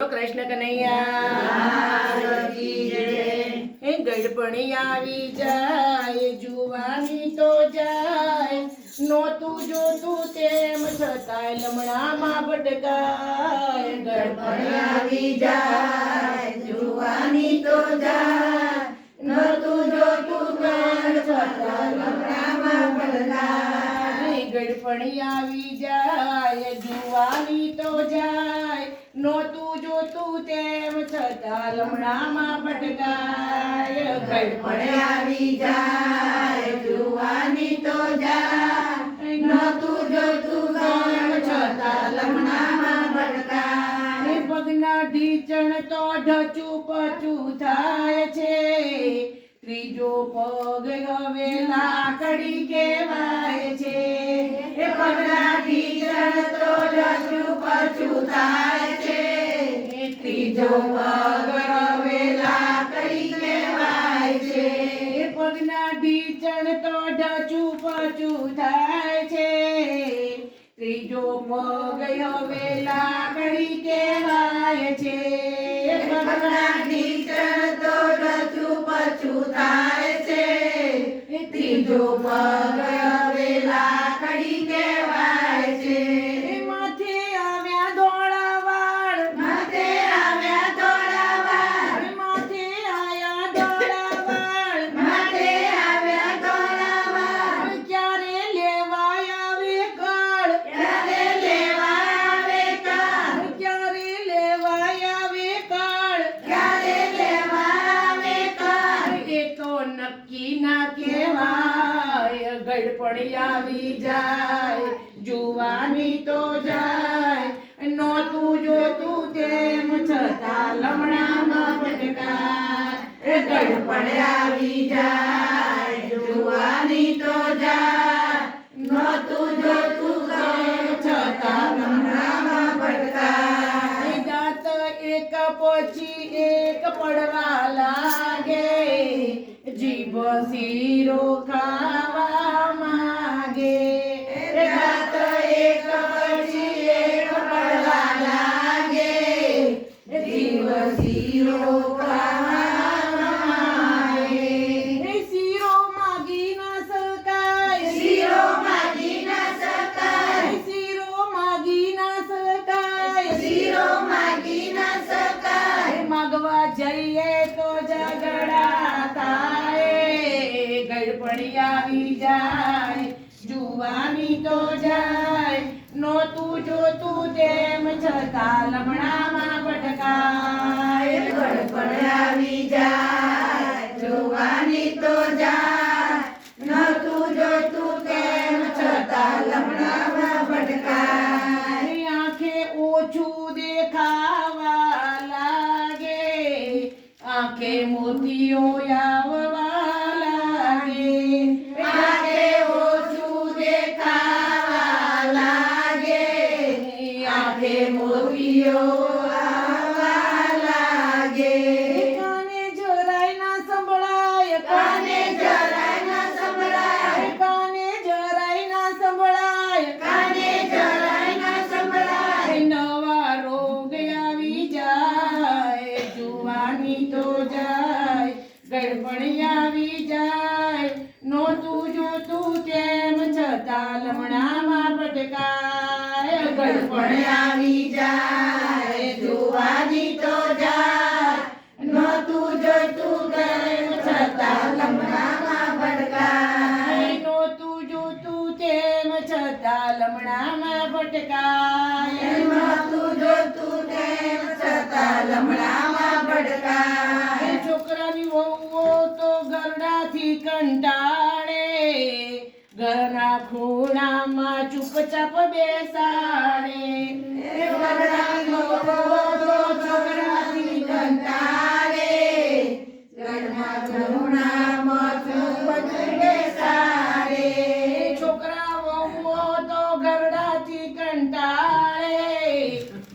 કૃષ્ણ કનૈયા હે ગડપણી આવી જાય જુવાની તો જાય નોતું જોતું તેમ છતાંય લમણામાં ભટકાય ગડપણી આવી જાય જુવાની તો જાય નોતું જોતું તેમ છતાંય લમણામાં ભટકાય ગડપણી આવી જાય જુવાની તો જાય નોતું જોતું તેમ છતાં લમણામાં ભટકાય ગડપણ આવી જાય જુવાની તો જાય નોતું જોતું તેમ છતાં લમણામાં ભટકાય પગના ઢીચણ તો ઢચું પચું થાય છે ત્રીજો પગ હવે લાકડી કહેવાય છે પગના ઢીચણ તો ઢચું પચું થાય છે ત્રીજો પગ હવે લાકડી કહેવાય છે પગના ઢીચણ તો ઢચું પચું થાય છે ત્રીજો પગ હવે લાકડી કહેવાય છે પગના ઢીચણ તો ઢચું પચું થાય છે ત્રીજો પગ હવે લાકડી કહેવાય છે માથે આવ્યા ધોળા વાળ માથે આવ્યા ધોળા વાળ માથે આવ્યા ધોળા વાળ માથે આવ્યા ધોળા વાળ ક્યારે લેવાય આવે કાળ ક્યારે લેવા આવે કાળ ક્યારે લેવાય આવે કાળ ક્યારે લેવા આવે કાળ એ તો નક્કી ના કહેવાય ગડપણી આવી જાય જુવાની તો જાય નોતું જોતું તેમ છતાં લમણામાં ભટકાય ગડપણ આવી જાય જુવાની તો જાય નોતું જોતું તેમ છતાં લમણામાં ભટકાય દાંત એક પછી એક પડવા લાગે જીભ શીરો ખાવા માંગે રાત એક પછી એક પડવા લાગે જીવ શીરો ખાવા માંગે શીરો માગી ના શકાય શીરો માગી ના શકાય શીરો માગી ના શકાય શીરો માગી ના શકાય માગવા જઈએ તો ઝઘડા થાય ગડપણી આવી જાય જુવાની તો જાય નોતું જોતું તેમ છતાં લમણામાં ભટકાય ગડપણ આવી જાય જુવાની તો જાય નતું જોતું તેમ છતાં લમણામાં ભટકાય આંખે ઓછું દેખાવા લાગે આંખે મોતીઓ આવવા લાગે આંખે ઓછું દેખાવા લાગે આંખે મોતીઓ આવવા લાગે કાને જરાય ના સંભળાય કાને જરાય ના સંભળાય કાને જરાય ના સંભળાય કાને જરાય ના સંભળાય નવા રોગ આવી જાય જુવાની તો જાય ગડપણી આવી જાય નોતું જોતું તેમ છતાં લમણામાં ભટકાય ગડપણ આવી જાય જુવાની તો જાય નતું જોતું તેમ છતાં લમણામાં ભટકાય નોતું જોતું તેમ છતાં લમણામાં ભટકાય નતું જોતું તેમ છતાં લમણામાં ભટકાય છોકરાની વહુઓ તો ગરડાથી કંટાળે ઘરના ખૂણામાં ચૂપચાપ બેસાડે ગરડાની વહુઓ તો છોકરાથી કંટાળે ઘરમાં ખૂણામાં ચૂપચાપ બેસાડે છોકરા વહુઓ તો ગરડાથી કંટાળે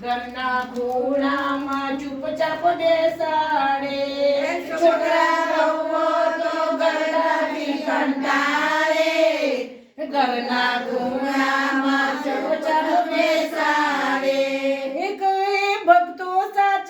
ઘરના ખૂણામાં ચૂપચાપ બેસાડે છોકરા વહુઓ તો ગરડાથી કંટાળે ઘરના ખૂણામાં ચૂપચાપ બેસાડે ભક્તો સાથે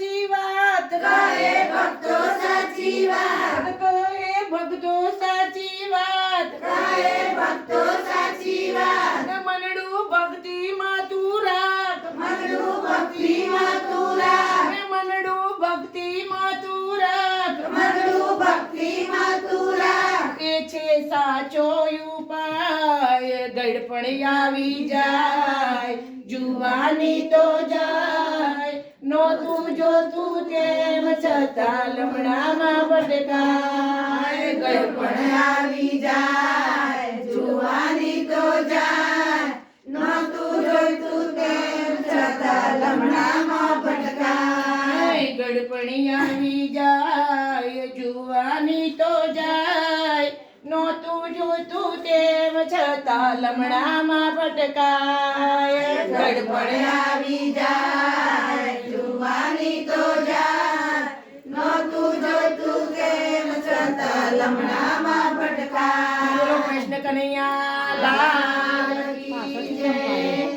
સાચી વાત કહે ભક્તો સાચી વાત કહે ભક્તો સાચી વાત મનડું ભક્તિમાં તું રાખ મનડું ભક્તિમાં તું રાખ મનડું ભક્તિમાં તું રાખ મનડું ભક્તિમાં તું રાખ એ છે સાચો ઉપાય ગડપણ આવી જાય જુવાની તો જાય નોતું જોતું તેમ છતાં લમણામાં ભટકાય ગળપણ આવી જાય જુવાની તો જાય નહોતું જોઈતું તેમ છતાં લમણામાં ભટકાય ગડપણી આવી જાય જુવાની તો જાય નોતું જોતું તેમ છતાં લમણામાં ભટકાય ગડપણ આવી જાય જુવાની તો જાય નહોતું જોઈતું તેમ છતાં લમણામાં બોલો ભટકાય કૃષ્ણ કનૈયા લાલ કી જય.